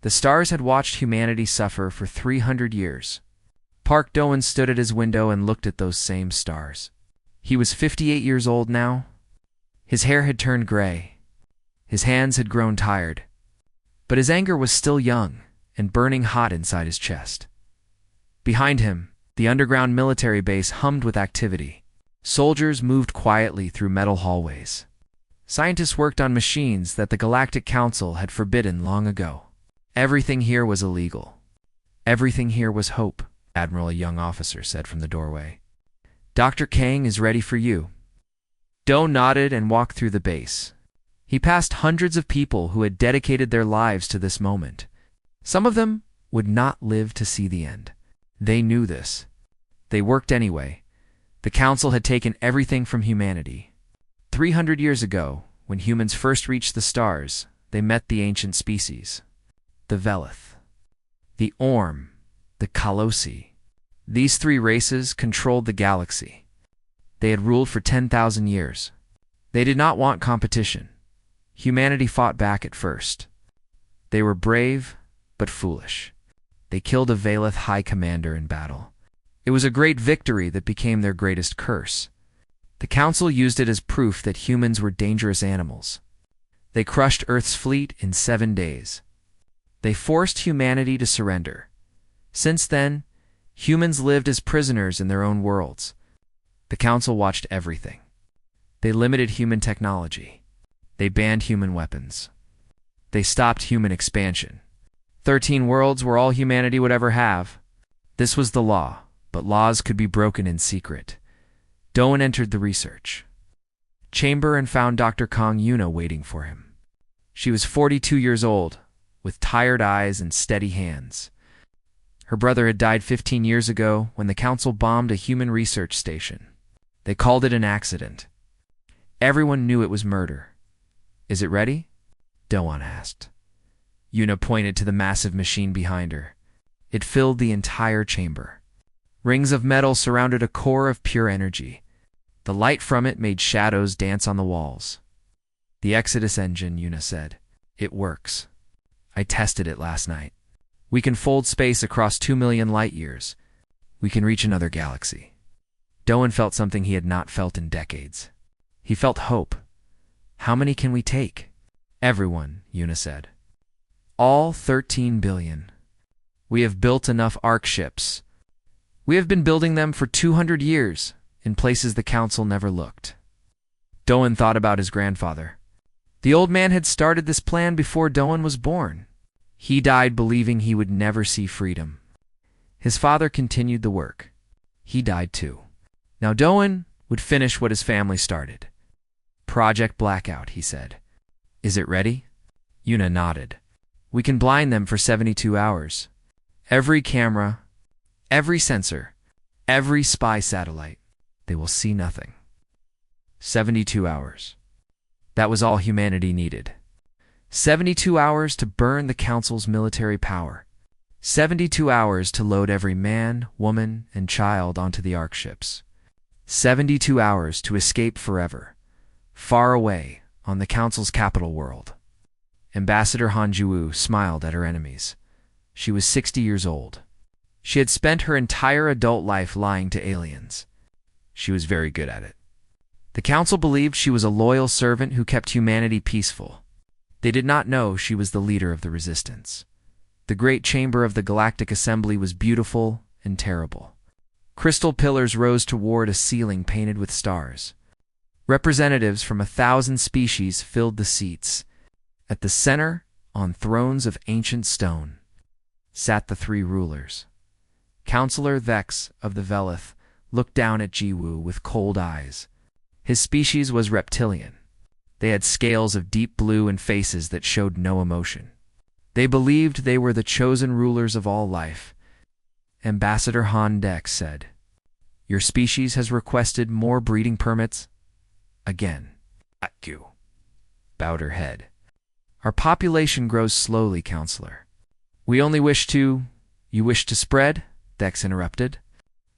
The stars had watched humanity suffer for 300 years. Park Doan stood at his window and looked at those same stars. He was 58 years old now. His hair had turned gray. His hands had grown tired. But his anger was still young and burning hot inside his chest. Behind him, the underground military base hummed with activity. Soldiers moved quietly through metal hallways. Scientists worked on machines that the Galactic Council had forbidden long ago. Everything here was illegal. Everything here was hope, Admiral, a young officer, said from the doorway. Dr. Kang is ready for you. Doe nodded and walked through the base. He passed hundreds of people who had dedicated their lives to this moment. Some of them would not live to see the end. They knew this. They worked anyway. The Council had taken everything from humanity. 300 years ago, when humans first reached the stars, they met the ancient species. The Velith, the Orm, the Colossi. These three races controlled the galaxy. They had ruled for 10,000 years. They did not want competition. Humanity fought back at first. They were brave, but foolish. They killed a Velith high commander in battle. It was a great victory that became their greatest curse. The Council used it as proof that humans were dangerous animals. They crushed Earth's fleet in 7 days. They forced humanity to surrender. Since then, humans lived as prisoners in their own worlds. The Council watched everything. They limited human technology. They banned human weapons. They stopped human expansion. 13 worlds were all humanity would ever have. This was the law, but laws could be broken in secret. Doan entered the research chamber and found Dr. Kong Yuna waiting for him. She was 42 years old, with tired eyes and steady hands. Her brother had died 15 years ago when the Council bombed a human research station. They called it an accident. Everyone knew it was murder. Is it ready? Doan asked. Yuna pointed to the massive machine behind her. It filled the entire chamber. Rings of metal surrounded a core of pure energy. The light from it made shadows dance on the walls. The Exodus engine, Yuna said. It works. I tested it last night. We can fold space across 2 million light years. We can reach another galaxy. Doan felt something he had not felt in decades. He felt hope. How many can we take? Everyone, Yuna said. All 13 billion. We have built enough arc ships. We have been building them for 200 years, in places the Council never looked. Doan thought about his grandfather. The old man had started this plan before Doan was born. He died believing he would never see freedom. His father continued the work. He died too. Now Doan would finish what his family started. Project Blackout, he said. Is it ready? Yuna nodded. We can blind them for 72 hours. Every camera, every sensor, every spy satellite. They will see nothing. 72 hours. That was all humanity needed. 72 hours to burn the Council's military power. 72 hours to load every man, woman, and child onto the arc ships. 72 hours to escape forever, far away on the Council's capital world. Ambassador Han Juwu smiled at her enemies. She was 60 years old. She had spent her entire adult life lying to aliens. She was very good at it. The Council believed she was a loyal servant who kept humanity peaceful. They did not know she was the leader of the resistance. The great chamber of the Galactic Assembly was beautiful and terrible. Crystal pillars rose toward a ceiling painted with stars. Representatives from 1,000 species filled the seats. At the center, on thrones of ancient stone, sat the three rulers. Counselor Vex of the Velith looked down at Jiwoo with cold eyes. His species was reptilian. They had scales of deep blue and faces that showed no emotion. They believed they were the chosen rulers of all life. Ambassador Han Dex said, "Your species has requested more breeding permits?" Again, Atku bowed her head. "Our population grows slowly, Counselor. We only wish to— You wish to spread?" Dex interrupted.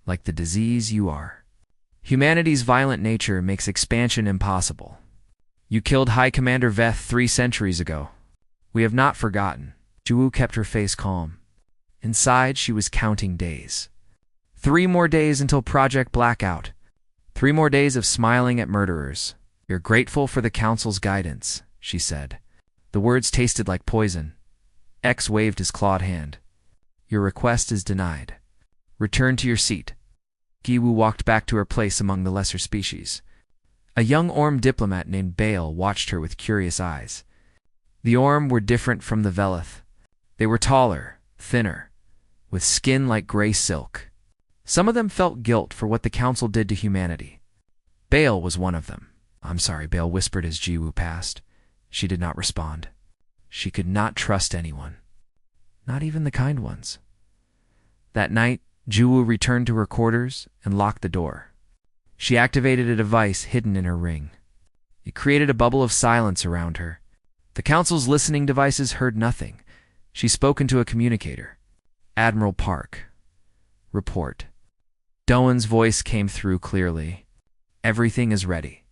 "Like the disease you are. Humanity's violent nature makes expansion impossible. You killed High Commander Veth 3 centuries ago. We have not forgotten. Juwu kept her face calm. Inside, she was counting days. 3 more days until Project Blackout. 3 more days of smiling at murderers. You're grateful for the Council's guidance, she said. The words tasted like poison. X waved his clawed hand. Your request is denied. Return to your seat. Giwu walked back to her place among the lesser species. A young Orm diplomat named Bale watched her with curious eyes. The Orm were different from the Velith. They were taller, thinner, with skin like gray silk. Some of them felt guilt for what the Council did to humanity. Bale was one of them. I'm sorry, Bale whispered as Jiwoo passed. She did not respond. She could not trust anyone. Not even the kind ones. That night, Jiwoo returned to her quarters and locked the door. She activated a device hidden in her ring. It created a bubble of silence around her. The Council's listening devices heard nothing. She spoke into a communicator. Admiral Park. Report. Doan's voice came through clearly. Everything is ready.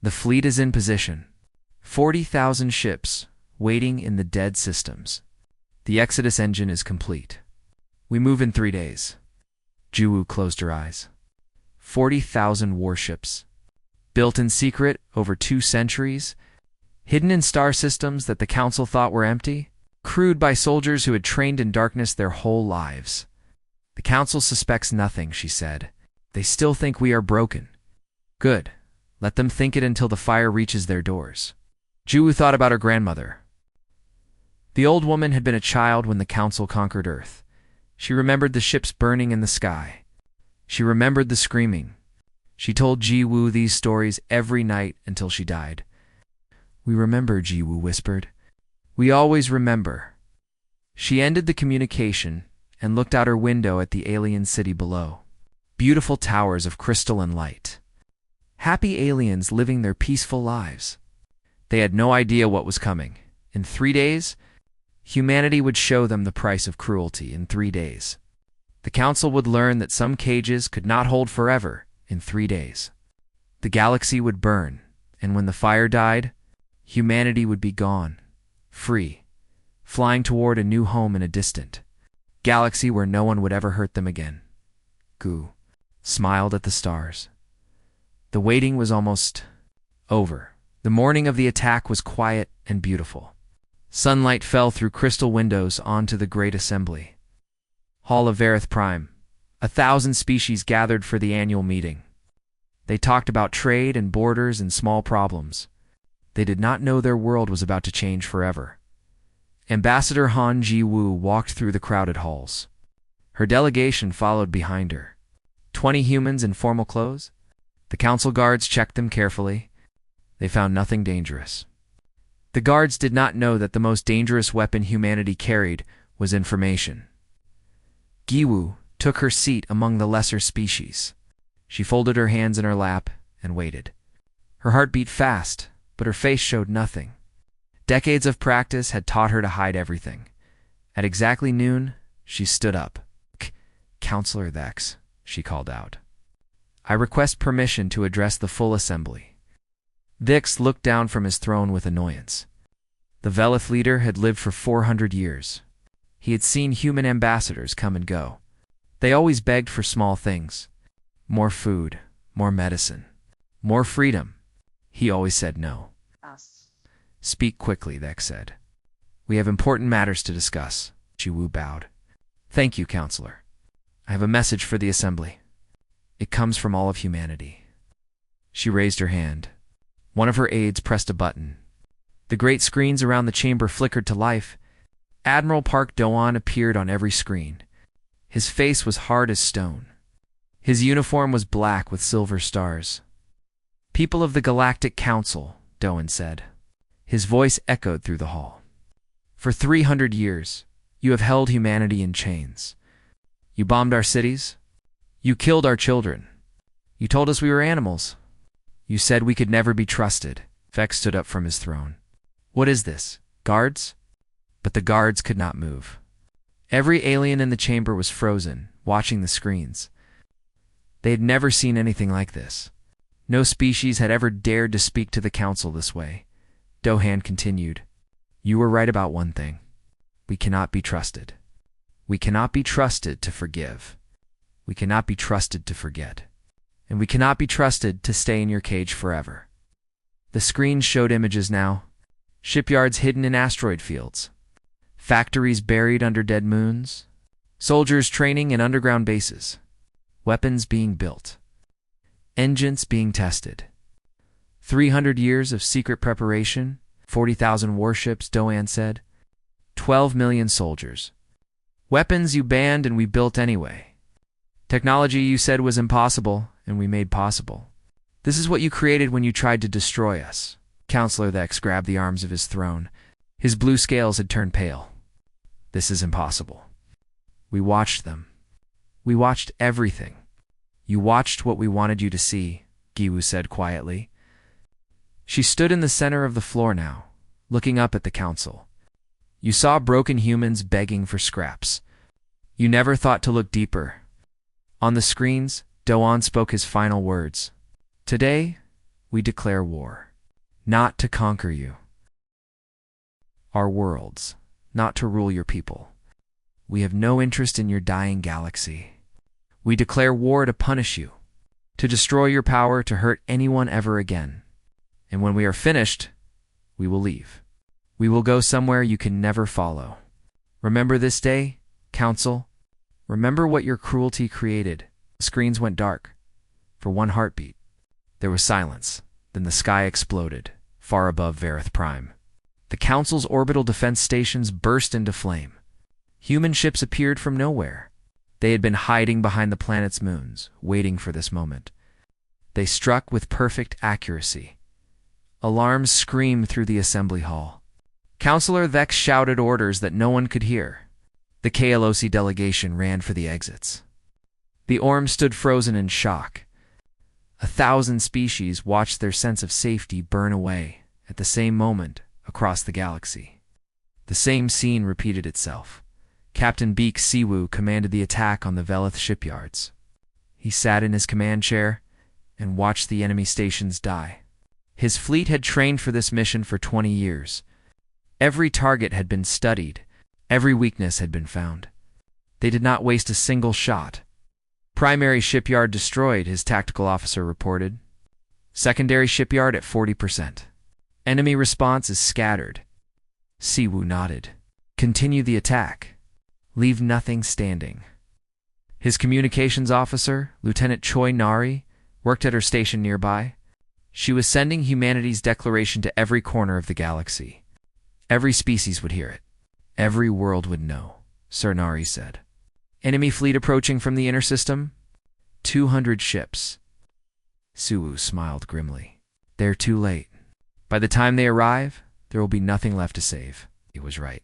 The fleet is in position. 40,000 ships waiting in the dead systems. The Exodus engine is complete. We move in 3 days. Jiwoo closed her eyes. 40,000 warships. Built in secret over 2 centuries. Hidden in star systems that the Council thought were empty. Crewed by soldiers who had trained in darkness their whole lives. The Council suspects nothing, she said. They still think we are broken. Good. Let them think it until the fire reaches their doors. Jiwoo thought about her grandmother. The old woman had been a child when the Council conquered Earth. She remembered the ships burning in the sky. She remembered the screaming. She told Jiwoo these stories every night until she died. We remember, Jiwoo whispered. We always remember. She ended the communication and looked out her window at the alien city below. Beautiful towers of crystal and light. Happy aliens living their peaceful lives. They had no idea what was coming. In 3 days, humanity would show them the price of cruelty. In 3 days. The Council would learn that some cages could not hold forever. In 3 days. The galaxy would burn, and when the fire died, humanity would be gone. Free, flying toward a new home in a distant galaxy where no one would ever hurt them again. Gu smiled at the stars. The waiting was almost over. The morning of the attack was quiet and beautiful. Sunlight fell through crystal windows onto the Great Assembly. Hall of Varith Prime. 1,000 species gathered for the annual meeting. They talked about trade and borders and small problems. They did not know their world was about to change forever. Ambassador Han Ji-woo walked through the crowded halls. Her delegation followed behind her. 20 humans in formal clothes. The Council guards checked them carefully. They found nothing dangerous. The guards did not know that the most dangerous weapon humanity carried was information. Giwu took her seat among the lesser species. She folded her hands in her lap and waited. Her heart beat fast, but her face showed nothing. Decades of practice had taught her to hide everything. At exactly noon, she stood up. Counselor Thex, she called out. I request permission to address the full assembly. Thex looked down from his throne with annoyance. The Velith leader had lived for 400 years. He had seen human ambassadors come and go. They always begged for small things. More food, more medicine, more freedom. He always said no. Speak quickly, Thex said. We have important matters to discuss. Jiwoo bowed. Thank you, Counselor. I have a message for the Assembly. It comes from all of humanity. She raised her hand. One of her aides pressed a button. The great screens around the chamber flickered to life. Admiral Park Doan appeared on every screen. His face was hard as stone. His uniform was black with silver stars. People of the Galactic Council, Doan said. His voice echoed through the hall. For 300 years, you have held humanity in chains. You bombed our cities. You killed our children. You told us we were animals. You said we could never be trusted. Vex stood up from his throne. What is this? Guards? But the guards could not move. Every alien in the chamber was frozen, watching the screens. They had never seen anything like this. No species had ever dared to speak to the Council this way. Dohan continued. You were right about one thing. We cannot be trusted. We cannot be trusted to forgive. We cannot be trusted to forget. And we cannot be trusted to stay in your cage forever. The screen showed images now. Shipyards hidden in asteroid fields. Factories buried under dead moons. Soldiers training in underground bases. Weapons being built. Engines being tested. 300 years of secret preparation. 40,000 warships, Doan said. 12 million soldiers. Weapons you banned and we built anyway. Technology you said was impossible and we made possible. This is what you created when you tried to destroy us. Counselor Vex grabbed the arms of his throne. His blue scales had turned pale. This is impossible. We watched them. We watched everything. You watched what we wanted you to see, Giwu said quietly. She stood in the center of the floor now, looking up at the council. You saw broken humans begging for scraps. You never thought to look deeper. On the screens, Doan spoke his final words. Today, we declare war. Not to conquer you. Our worlds, not to rule your people. We have no interest in your dying galaxy. We declare war to punish you, to destroy your power to hurt anyone ever again. And when we are finished, we will leave. We will go somewhere you can never follow. Remember this day, Council? Remember what your cruelty created. The screens went dark. For one heartbeat. There was silence. Then the sky exploded, far above Varith Prime. The Council's orbital defense stations burst into flame. Human ships appeared from nowhere. They had been hiding behind the planet's moons, waiting for this moment. They struck with perfect accuracy. Alarms screamed through the assembly hall. Counselor Vex shouted orders that no one could hear. The KLOC delegation ran for the exits. The Orm stood frozen in shock. 1,000 species watched their sense of safety burn away at the same moment across the galaxy. The same scene repeated itself. Captain Beak Siwu commanded the attack on the Velith shipyards. He sat in his command chair and watched the enemy stations die. His fleet had trained for this mission for 20 years. Every target had been studied. Every weakness had been found. They did not waste a single shot. Primary shipyard destroyed, his tactical officer reported. Secondary shipyard at 40%. Enemy response is scattered. Siwu nodded. Continue the attack. Leave nothing standing. His communications officer, Lieutenant Choi Nari, worked at her station nearby. She was sending humanity's declaration to every corner of the galaxy. Every species would hear it. Every world would know, Sir Nari said. Enemy fleet approaching from the inner system? 200 ships. Siwu smiled grimly. They're too late. By the time they arrive, there will be nothing left to save. He was right.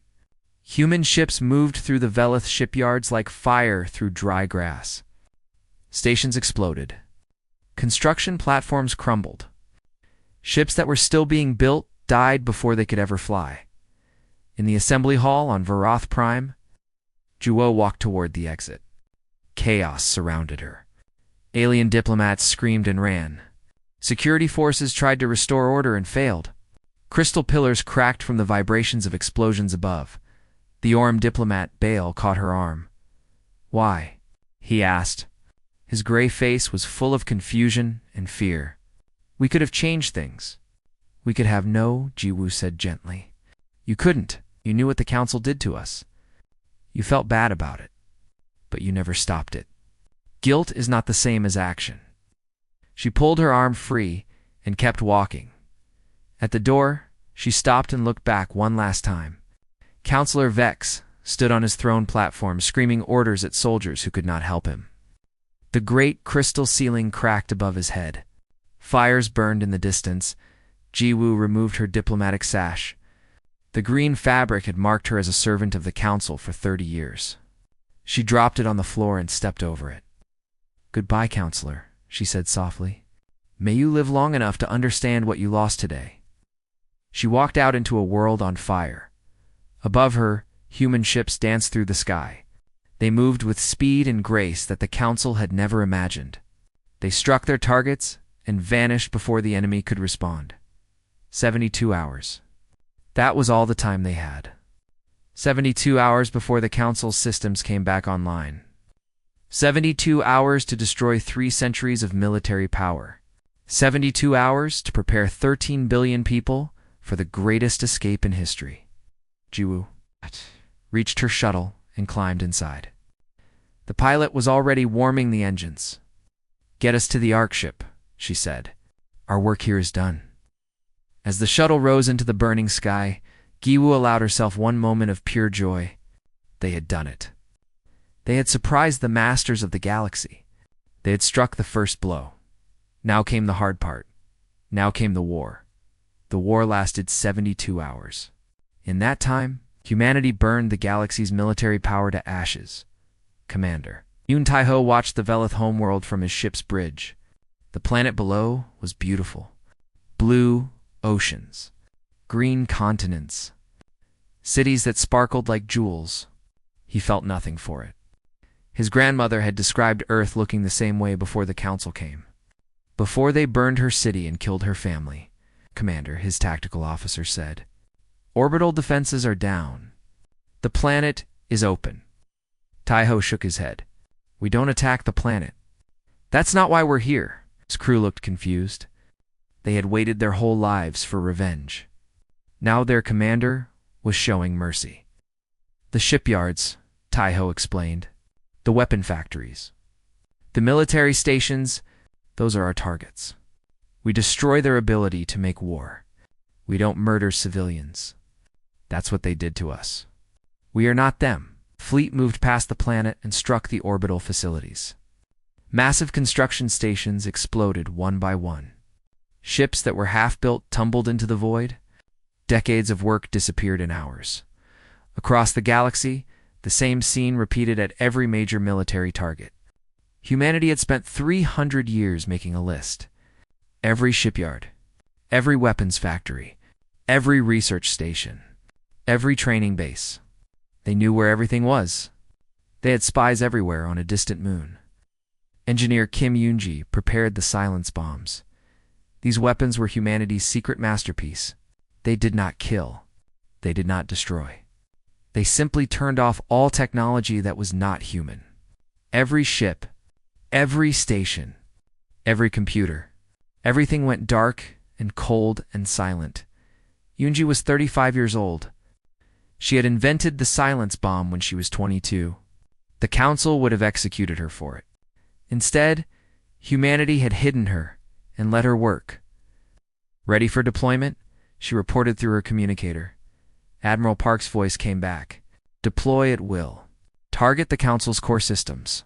Human ships moved through the Velith shipyards like fire through dry grass. Stations exploded. Construction platforms crumbled. Ships that were still being built died before they could ever fly. In the assembly hall on Varith Prime, Juo walked toward the exit. Chaos surrounded her. Alien diplomats screamed and ran. Security forces tried to restore order and failed. Crystal pillars cracked from the vibrations of explosions above. The Orm diplomat, Bale, caught her arm. Why? He asked. His gray face was full of confusion and fear. We could have changed things. We could have no, Jiwoo said gently. You couldn't. You knew what the council did to us. You felt bad about it, but you never stopped it. Guilt is not the same as action. She pulled her arm free and kept walking. At the door, she stopped and looked back one last time. Counselor Vex stood on his throne platform screaming orders at soldiers who could not help him. The great crystal ceiling cracked above his head. Fires burned in the distance. Jiwoo removed her diplomatic sash. The green fabric had marked her as a servant of the council for 30 years. She dropped it on the floor and stepped over it. Goodbye, Counselor, she said softly. May you live long enough to understand what you lost today. She walked out into a world on fire. Above her, human ships danced through the sky. They moved with speed and grace that the council had never imagined. They struck their targets and vanished before the enemy could respond. 72 hours. That was all the time they had. 72 hours before the Council's systems came back online. 72 hours to destroy 3 centuries of military power. 72 hours to prepare 13 billion people for the greatest escape in history. Jiwoo reached her shuttle and climbed inside. The pilot was already warming the engines. "Get us to the Ark ship," she said. "Our work here is done." As the shuttle rose into the burning sky, Giwoo allowed herself one moment of pure joy. They had done it. They had surprised the masters of the galaxy. They had struck the first blow. Now came the hard part. Now came the war. The war lasted 72 hours. In that time, humanity burned the galaxy's military power to ashes. Commander Yoon Tae-ho watched the Velith homeworld from his ship's bridge. The planet below was beautiful. Blue oceans, green continents, cities that sparkled like jewels. He felt nothing for it. His grandmother had described Earth looking the same way before the Council came. Before they burned her city and killed her family, "Commander," his tactical officer said, "orbital defenses are down. The planet is open." Tae-ho shook his head. "We don't attack the planet. That's not why we're here." His crew looked confused. They had waited their whole lives for revenge. Now their commander was showing mercy. "The shipyards," Tae-ho explained. "The weapon factories. The military stations, those are our targets. We destroy their ability to make war. We don't murder civilians. That's what they did to us. We are not them." Fleet moved past the planet and struck the orbital facilities. Massive construction stations exploded one by one. Ships that were half-built tumbled into the void. Decades of work disappeared in hours. Across the galaxy, the same scene repeated at every major military target. Humanity had spent 300 years making a list. Every shipyard, every weapons factory, every research station, every training base. They knew where everything was. They had spies everywhere on a distant moon. Engineer Kim Yoon-ji prepared the silence bombs. These weapons were humanity's secret masterpiece. They did not kill. They did not destroy. They simply turned off all technology that was not human. Every ship, every station, every computer, everything went dark and cold and silent. Yoon-ji was 35 years old. She had invented the silence bomb when she was 22. The Council would have executed her for it. Instead, humanity had hidden her and let her work. "Ready for deployment?" she reported through her communicator. Admiral Park's voice came back. "Deploy at will. Target the Council's core systems."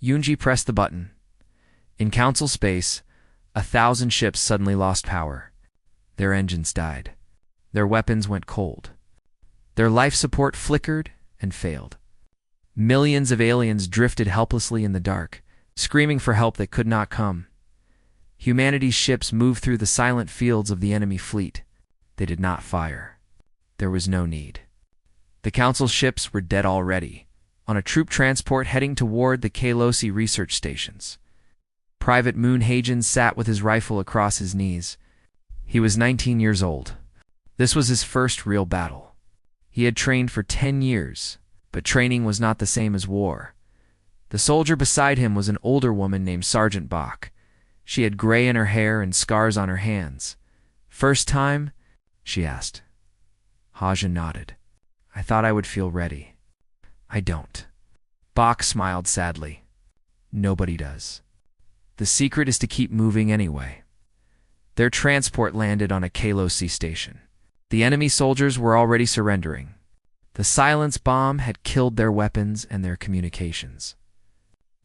Yoon-ji pressed the button. In Council space, 1,000 ships suddenly lost power. Their engines died. Their weapons went cold. Their life support flickered and failed. Millions of aliens drifted helplessly in the dark, screaming for help that could not come. Humanity's ships moved through the silent fields of the enemy fleet. They did not fire. There was no need. The Council's ships were dead already, on a troop transport heading toward the Kalosi research stations. Private Moon Hagen sat with his rifle across his knees. He was 19 years old. This was his first real battle. He had trained for 10 years, but training was not the same as war. The soldier beside him was an older woman named Sergeant Bach. She had gray in her hair and scars on her hands. "First time?" she asked. Hagen nodded. "I thought I would feel ready." "I don't." Bach smiled sadly. "Nobody does. The secret is to keep moving anyway." Their transport landed on a Kalosi station. The enemy soldiers were already surrendering. The silence bomb had killed their weapons and their communications.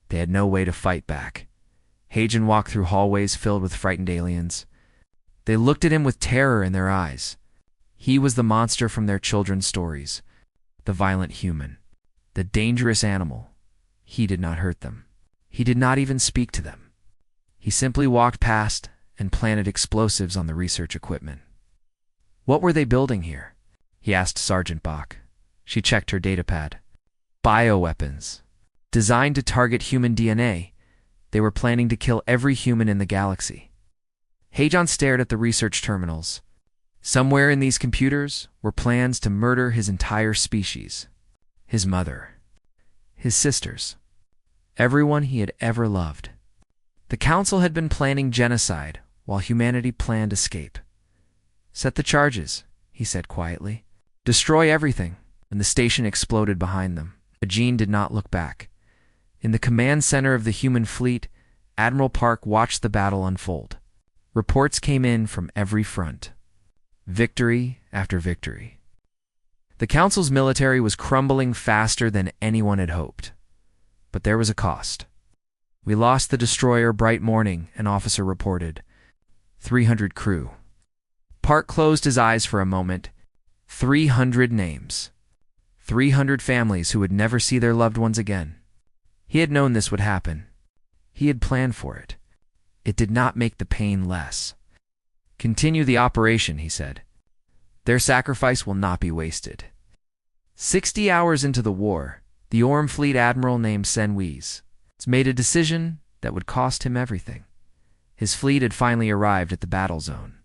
They had no way to fight back. Hagen walked through hallways filled with frightened aliens. They looked at him with terror in their eyes. He was the monster from their children's stories, the violent human, the dangerous animal. He did not hurt them. He did not even speak to them. He simply walked past and planted explosives on the research equipment. "What were they building here?" he asked Sergeant Bach. She checked her datapad. "Bioweapons. Designed to target human DNA. They were planning to kill every human in the galaxy." Hajan stared at the research terminals. Somewhere in these computers were plans to murder his entire species, his mother, his sisters, everyone he had ever loved. The Council had been planning genocide while humanity planned escape. "Set the charges," he said quietly. "Destroy everything," and the station exploded behind them. But Jean did not look back. In the command center of the human fleet, Admiral Park watched the battle unfold. Reports came in from every front. Victory after victory. The Council's military was crumbling faster than anyone had hoped. But there was a cost. "We lost the destroyer Bright Morning," an officer reported. 300 crew. Park closed his eyes for a moment. 300 names. 300 families who would never see their loved ones again. He had known this would happen. He had planned for it. It did not make the pain less. "Continue the operation," he said. "Their sacrifice will not be wasted." 60 hours into the war, the Orm Fleet admiral named Sen Weiss made a decision that would cost him everything. His fleet had finally arrived at the battle zone.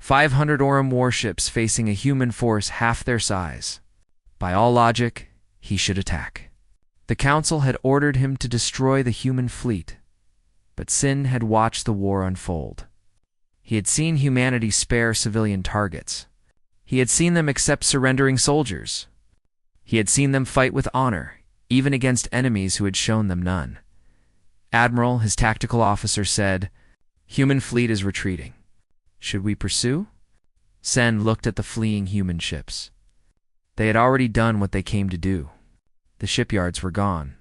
500 Orm warships facing a human force half their size. By all logic, he should attack. The Council had ordered him to destroy the human fleet, but Sin had watched the war unfold. He had seen humanity spare civilian targets. He had seen them accept surrendering soldiers. He had seen them fight with honor, even against enemies who had shown them none. "Admiral," his tactical officer said, "human fleet is retreating. Should we pursue?" Sen looked at the fleeing human ships. They had already done what they came to do. The shipyards were gone.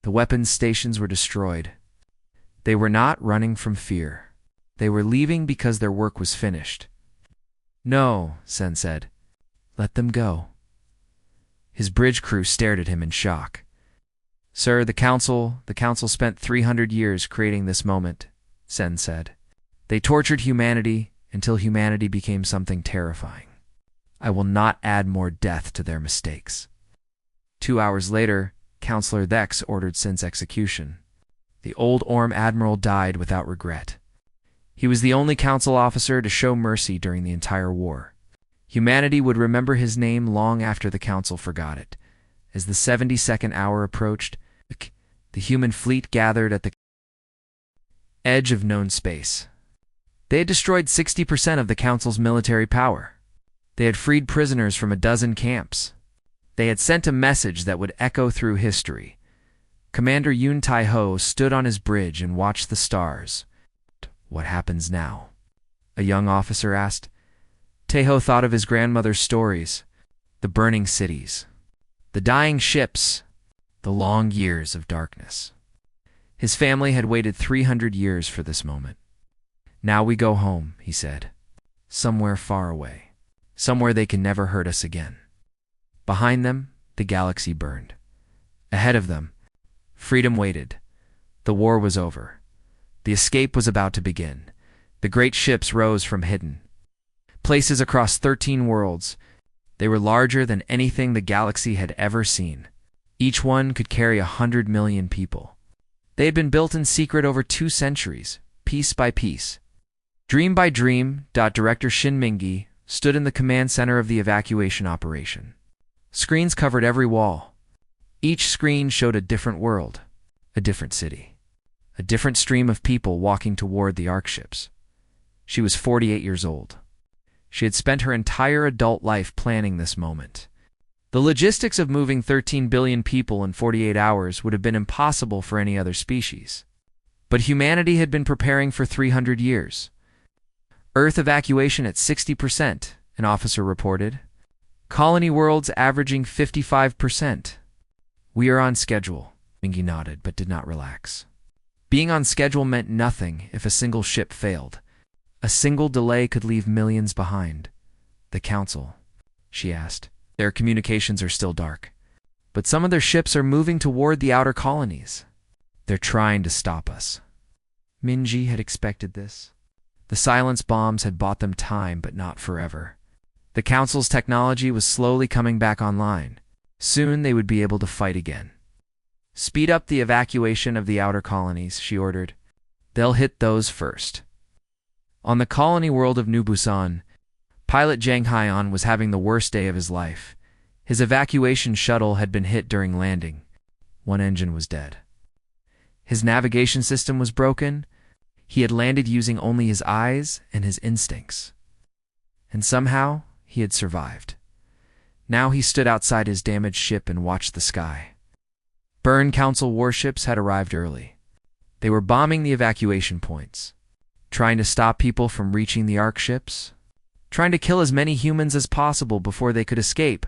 The weapons stations were destroyed. They were not running from fear. They were leaving because their work was finished. "No," Sen said. "Let them go." His bridge crew stared at him in shock. "Sir, the Council spent 300 years creating this moment," Sen said. "They tortured humanity until humanity became something terrifying. I will not add more death to their mistakes." 2 hours later, Counselor Thex ordered Sen's execution. The old Orm admiral died without regret. He was the only Council officer to show mercy during the entire war. Humanity would remember his name long after the Council forgot it. As the 72nd hour approached, the human fleet gathered at the edge of known space. They had destroyed 60% of the Council's military power. They had freed prisoners from a dozen camps. They had sent a message that would echo through history. Commander Yun Tai-ho stood on his bridge and watched the stars. "What happens now?" a young officer asked. Tai-ho thought of his grandmother's stories, the burning cities, the dying ships, the long years of darkness. His family had waited 300 years for this moment. "Now we go home," he said. "Somewhere far away. Somewhere they can never hurt us again." Behind them, the galaxy burned. Ahead of them, freedom waited. The war was over. The escape was about to begin. The great ships rose from hidden places across 13 worlds. They were larger than anything the galaxy had ever seen. Each one could carry 100 million people. They had been built in secret over 2 centuries, piece by piece. Dream by dream, Director Shin Mingi stood in the command center of the evacuation operation. Screens covered every wall. Each screen showed a different world, a different city, a different stream of people walking toward the Ark ships. She was 48 years old. She had spent her entire adult life planning this moment. The logistics of moving 13 billion people in 48 hours would have been impossible for any other species. But humanity had been preparing for 300 years. "Earth evacuation at 60%, an officer reported. Colony worlds averaging 55%. "We are on schedule," Mingi nodded, but did not relax. Being on schedule meant nothing if a single ship failed. A single delay could leave millions behind. "The Council?" she asked. "Their communications are still dark. But some of their ships are moving toward the outer colonies. They're trying to stop us." Minji had expected this. The silence bombs had bought them time, but not forever. The Council's technology was slowly coming back online. Soon they would be able to fight again. "Speed up the evacuation of the outer colonies," she ordered. "They'll hit those first." On the colony world of New Busan, Pilot Zhang Haiyan was having the worst day of his life. His evacuation shuttle had been hit during landing. One engine was dead. His navigation system was broken. He had landed using only his eyes and his instincts. And somehow, he had survived. Now he stood outside his damaged ship and watched the sky. Burn Council warships had arrived early. They were bombing the evacuation points, trying to stop people from reaching the Ark ships, trying to kill as many humans as possible before they could escape.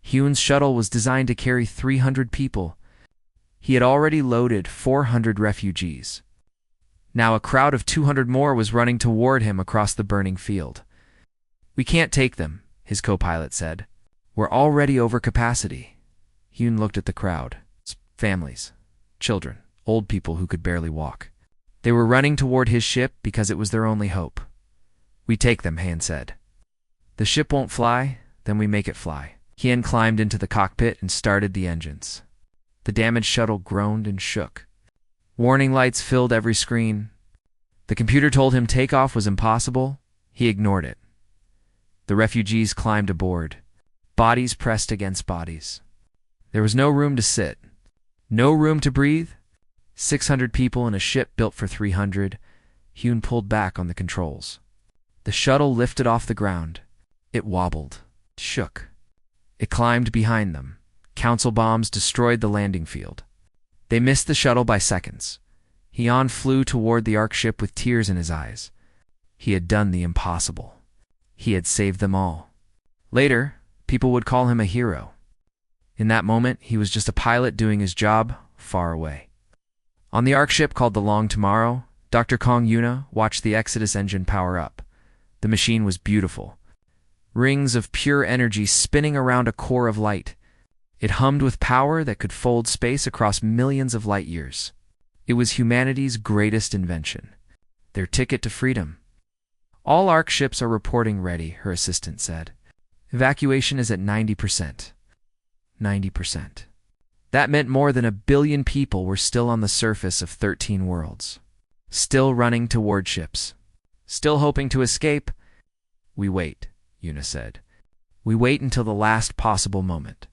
Hyun's shuttle was designed to carry 300 people. He had already loaded 400 refugees. Now a crowd of 200 more was running toward him across the burning field. "We can't take them," his co-pilot said. "We're already over capacity." Hyun looked at the crowd. Families, children, old people who could barely walk. They were running toward his ship because it was their only hope. "We take them," Han said. "The ship won't fly, then we make it fly." Han climbed into the cockpit and started the engines. The damaged shuttle groaned and shook. Warning lights filled every screen. The computer told him takeoff was impossible. He ignored it. The refugees climbed aboard. Bodies pressed against bodies. There was no room to sit. No room to breathe. 600 people in a ship built for 300. Hyun pulled back on the controls. The shuttle lifted off the ground. It wobbled, shook. It climbed behind them. Council bombs destroyed the landing field. They missed the shuttle by seconds. Hyun flew toward the Ark ship with tears in his eyes. He had done the impossible. He had saved them all. Later, people would call him a hero. In that moment, he was just a pilot doing his job far away. On the Ark ship called the Long Tomorrow, Dr. Kong Yuna watched the Exodus engine power up. The machine was beautiful. Rings of pure energy spinning around a core of light. It hummed with power that could fold space across millions of light years. It was humanity's greatest invention. Their ticket to freedom. "All Ark ships are reporting ready," her assistant said. "Evacuation is at 90%. 90%. That meant more than 1 billion people were still on the surface of 13 worlds. Still running toward ships. Still hoping to escape. "We wait," Yuna said. "We wait until the last possible moment."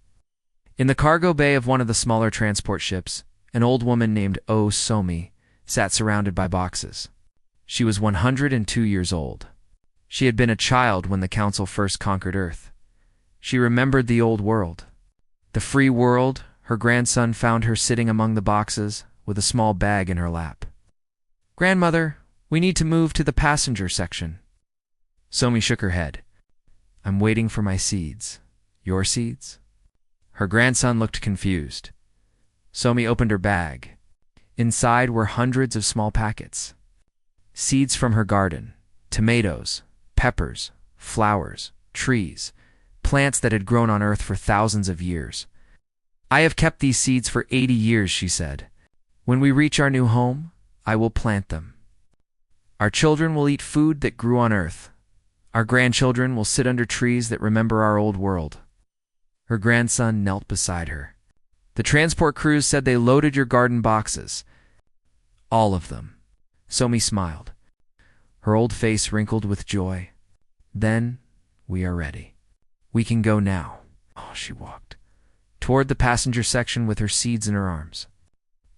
In the cargo bay of one of the smaller transport ships, an old woman named Oh Somi sat surrounded by boxes. She was 102 years old. She had been a child when the Council first conquered Earth. She remembered the old world. The free world. Her grandson found her sitting among the boxes with a small bag in her lap. "Grandmother, we need to move to the passenger section." Somi shook her head. "I'm waiting for my seeds." "Your seeds?" Her grandson looked confused. Somi opened her bag. Inside were hundreds of small packets. Seeds from her garden. Tomatoes, peppers, flowers, trees, plants that had grown on Earth for thousands of years. "I have kept these seeds for 80 years, she said. "When we reach our new home, I will plant them. Our children will eat food that grew on Earth. Our grandchildren will sit under trees that remember our old world." Her grandson knelt beside her. "The transport crews said they loaded your garden boxes." "All of them." Somi smiled. Her old face wrinkled with joy. "Then, we are ready. We can go now." She walked toward the passenger section with her seeds in her arms.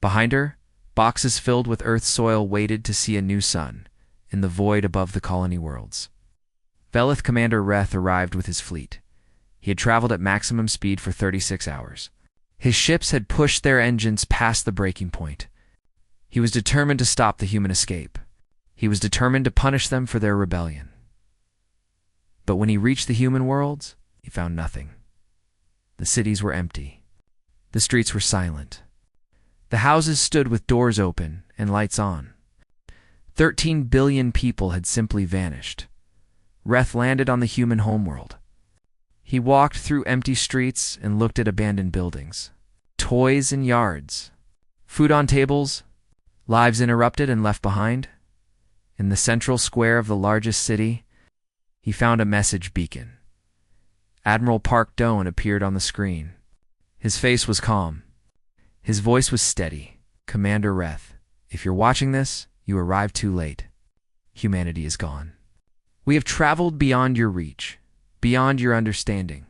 Behind her, boxes filled with Earth soil waited to see a new sun in the void above the colony worlds. Velith Commander Reth arrived with his fleet. He had traveled at maximum speed for 36 hours. His ships had pushed their engines past the breaking point. He was determined to stop the human escape. He was determined to punish them for their rebellion. But when he reached the human worlds, he found nothing. The cities were empty. The streets were silent. The houses stood with doors open and lights on. 13 billion people had simply vanished. Reth landed on the human homeworld. He walked through empty streets and looked at abandoned buildings. Toys in yards. Food on tables. Lives interrupted and left behind. In the central square of the largest city, he found a message beacon. Admiral Park Doan appeared on the screen. His face was calm. His voice was steady. "Commander Reth, if you're watching this, you arrived too late. Humanity is gone." We have traveled beyond your reach, beyond your understanding,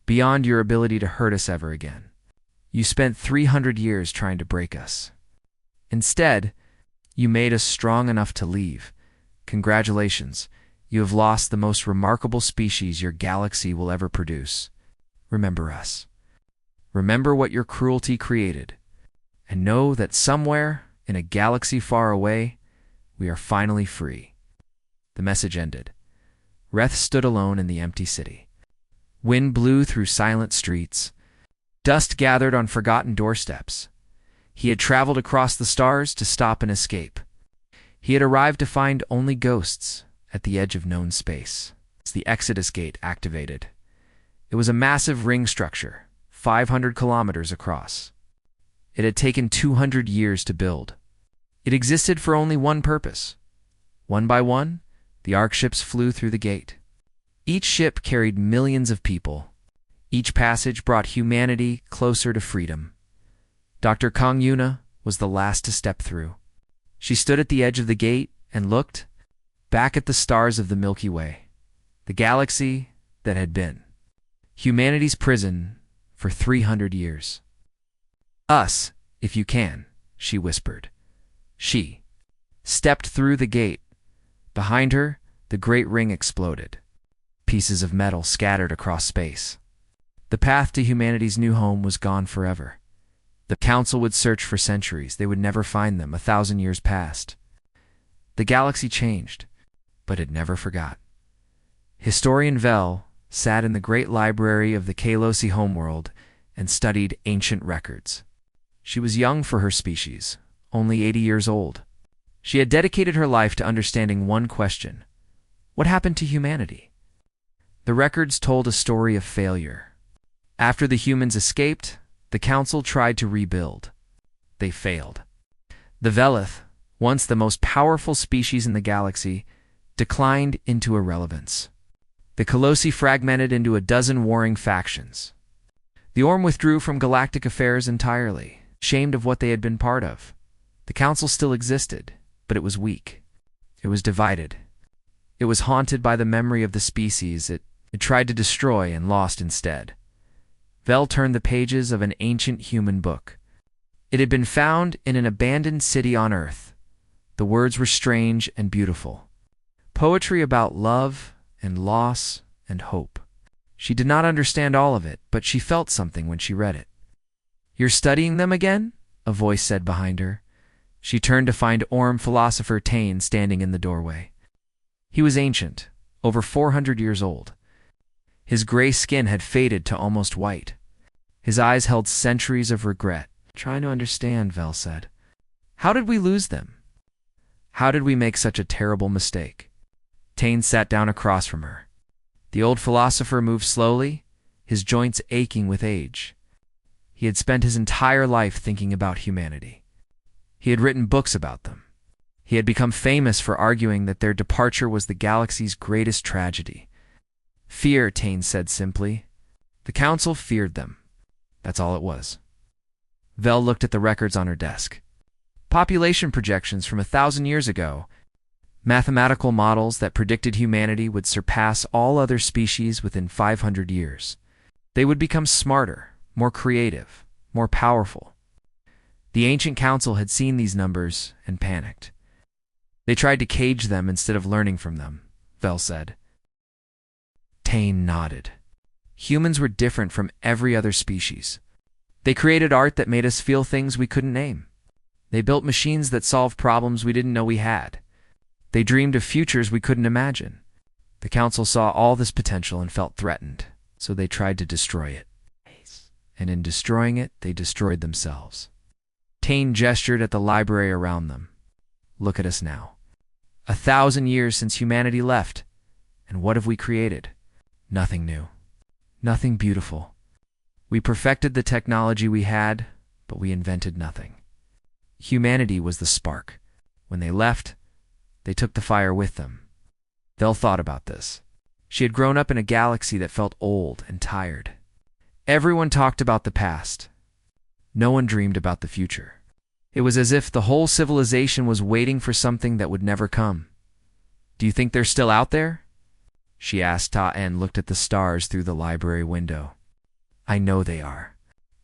beyond your ability to hurt us ever again. You spent 300 years trying to break us. Instead, you made us strong enough to leave. Congratulations, you have lost the most remarkable species your galaxy will ever produce. Remember us. Remember what your cruelty created, and know that somewhere, in a galaxy far away, we are finally free. The message ended. Reth stood alone in the empty city. Wind blew through silent streets. Dust gathered on forgotten doorsteps. He had traveled across the stars to stop and escape. He had arrived to find only ghosts at the edge of known space. The Exodus Gate activated. It was a massive ring structure, 500 kilometers across. It had taken 200 years to build. It existed for only one purpose. One by one, the Ark ships flew through the gate. Each ship carried millions of people. Each passage brought humanity closer to freedom. Dr. Kong Yuna was the last to step through. She stood at the edge of the gate and looked back at the stars of the Milky Way, the galaxy that had been humanity's prison for 300 years. Us, if you can, she whispered. She stepped through the gate. Behind her, the great ring exploded. Pieces of metal scattered across space. The path to humanity's new home was gone forever. The council would search for centuries. They would never find them. 1,000 years passed. The galaxy changed, but it never forgot. Historian Vel sat in the great library of the Kalosi homeworld and studied ancient records. She was young for her species, only 80 years old. She had dedicated her life to understanding one question: what happened to humanity? The records told a story of failure. After the humans escaped, the council tried to rebuild. They failed. The Velith, once the most powerful species in the galaxy, declined into irrelevance. The Kalosi fragmented into a dozen warring factions. The Orm withdrew from galactic affairs entirely, ashamed of what they had been part of. The council still existed, but it was weak. It was divided. It was haunted by the memory of the species it tried to destroy and lost instead. Vel turned the pages of an ancient human book. It had been found in an abandoned city on Earth. The words were strange and beautiful. Poetry about love and loss and hope. She did not understand all of it, but she felt something when she read it. "You're studying them again?" a voice said behind her. She turned to find Orm philosopher Tain standing in the doorway. He was ancient, over 400 years old. His gray skin had faded to almost white. His eyes held centuries of regret. "Trying to understand," Vel said. "How did we lose them? How did we make such a terrible mistake?" Tain sat down across from her. The old philosopher moved slowly, his joints aching with age. He had spent his entire life thinking about humanity. He had written books about them. He had become famous for arguing that their departure was the galaxy's greatest tragedy. "Fear," Tain said simply. "The council feared them. That's all it was." Vel looked at the records on her desk. Population projections from 1,000 years ago. Mathematical models that predicted humanity would surpass all other species within 500 years. They would become smarter, more creative, more powerful. The ancient council had seen these numbers and panicked. They tried to cage them instead of learning from them, Vel said. Tain nodded. Humans were different from every other species. They created art that made us feel things we couldn't name. They built machines that solved problems we didn't know we had. They dreamed of futures we couldn't imagine. The council saw all this potential and felt threatened, so they tried to destroy it. And in destroying it, they destroyed themselves. Tain gestured at the library around them. Look at us now. 1,000 years since humanity left. And what have we created? Nothing new. Nothing beautiful. We perfected the technology we had, but we invented nothing. Humanity was the spark. When they left, they took the fire with them. Vel thought about this. She had grown up in a galaxy that felt old and tired. Everyone talked about the past. No one dreamed about the future. It was as if the whole civilization was waiting for something that would never come. Do you think they're still out there? she asked and looked at the stars through the library window. I know they are.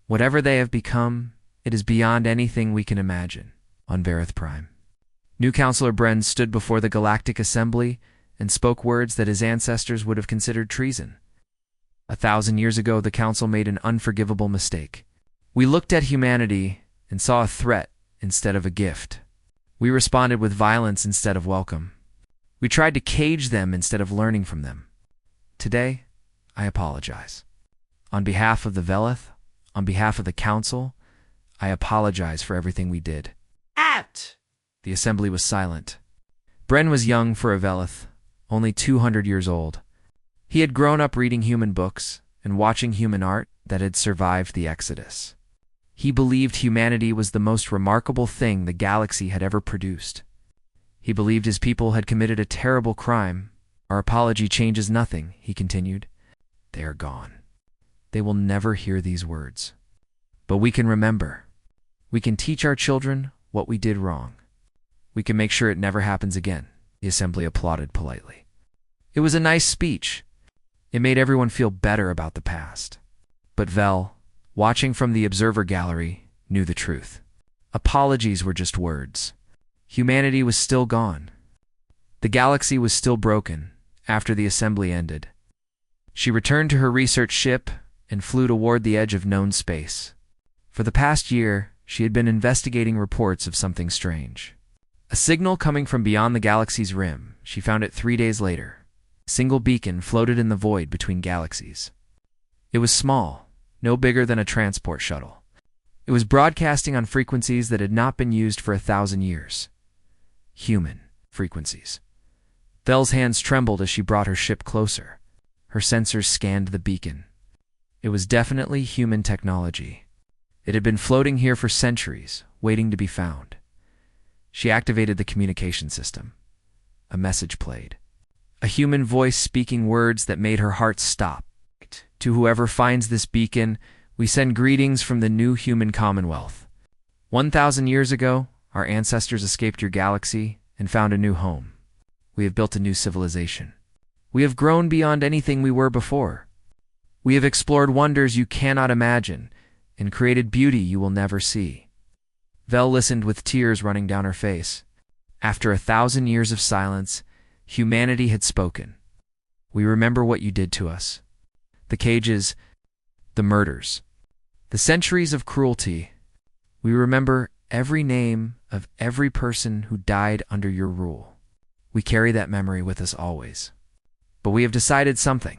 Whatever they have become, it is beyond anything we can imagine. On Vareth Prime. New Counselor Bren stood before the Galactic Assembly and spoke words that his ancestors would have considered treason. 1,000 years ago, the Council made an unforgivable mistake. We looked at humanity and saw a threat instead of a gift. We responded with violence instead of welcome. We tried to cage them instead of learning from them. Today, I apologize. On behalf of the Veleth, on behalf of the Council, I apologize for everything we did. Out! The assembly was silent. Bren was young for a Veleth, only 200 years old. He had grown up reading human books and watching human art that had survived the Exodus. He believed humanity was the most remarkable thing the galaxy had ever produced. He believed his people had committed a terrible crime. Our apology changes nothing, he continued. They are gone. They will never hear these words. But we can remember. We can teach our children what we did wrong. We can make sure it never happens again. The assembly applauded politely. It was a nice speech. It made everyone feel better about the past. But Vel, watching from the observer gallery, knew the truth. Apologies were just words. Humanity was still gone. The galaxy was still broken after the assembly ended. She returned to her research ship and flew toward the edge of known space. For the past year, she had been investigating reports of something strange. A signal coming from beyond the galaxy's rim. She found it 3 days later. A single beacon floated in the void between galaxies. It was small, no bigger than a transport shuttle. It was broadcasting on frequencies that had not been used for 1,000 years. Human frequencies. Vel's hands trembled as she brought her ship closer. Her sensors scanned the beacon. It was definitely human technology. It had been floating here for centuries, waiting to be found. She activated the communication system. A message played. A human voice speaking words that made her heart stop. To whoever finds this beacon, we send greetings from the new human commonwealth. 1,000 years ago, our ancestors escaped your galaxy and found a new home. We have built a new civilization. We have grown beyond anything we were before. We have explored wonders you cannot imagine and created beauty you will never see. Vel listened with tears running down her face. After 1,000 years of silence, humanity had spoken. We remember what you did to us. The cages, the murders, the centuries of cruelty. We remember every name of every person who died under your rule. We carry that memory with us always. But we have decided something.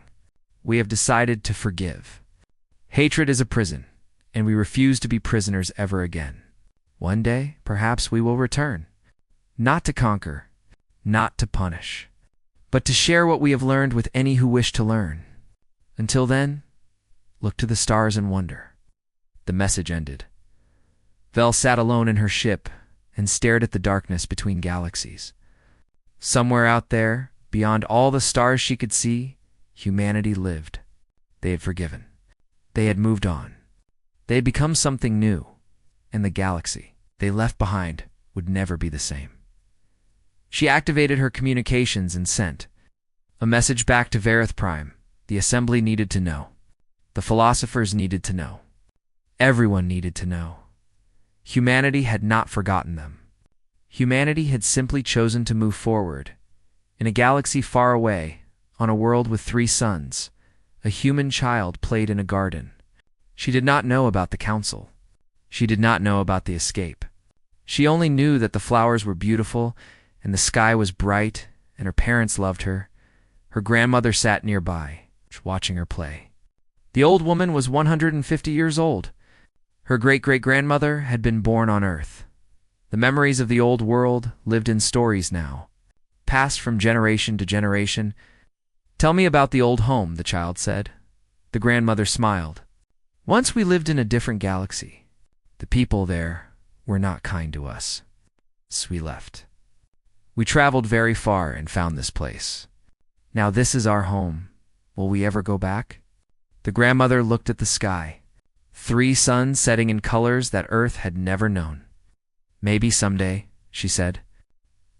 We have decided to forgive. Hatred is a prison, and we refuse to be prisoners ever again. One day, perhaps we will return. Not to conquer, not to punish, but to share what we have learned with any who wish to learn. Until then, look to the stars and wonder. The message ended. Vel sat alone in her ship and stared at the darkness between galaxies. Somewhere out there, beyond all the stars she could see, humanity lived. They had forgiven. They had moved on. They had become something new, and the galaxy they left behind would never be the same. She activated her communications and sent a message back to Vareth Prime. The assembly needed to know. The philosophers needed to know. Everyone needed to know. Humanity had not forgotten them. Humanity had simply chosen to move forward. In a galaxy far away, on a world with 3 suns, a human child played in a garden. She did not know about the council. She did not know about the escape. She only knew that the flowers were beautiful and the sky was bright and her parents loved her. Her grandmother sat nearby, watching her play. The old woman was 150 years old. Her great-great-grandmother had been born on Earth. The memories of the old world lived in stories now, passed from generation to generation. Tell me about the old home, the child said. The grandmother smiled. Once we lived in a different galaxy. The people there were not kind to us. So we left. We traveled very far and found this place. Now this is our home. Will we ever go back? The grandmother looked at the sky. 3 suns setting in colors that Earth had never known. Maybe someday, she said,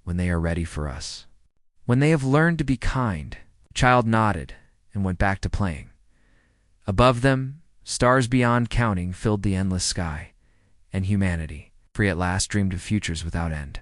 when they are ready for us. When they have learned to be kind The child nodded and went back to playing. Above them, stars beyond counting filled the endless sky, and humanity, free at last, dreamed of futures without end.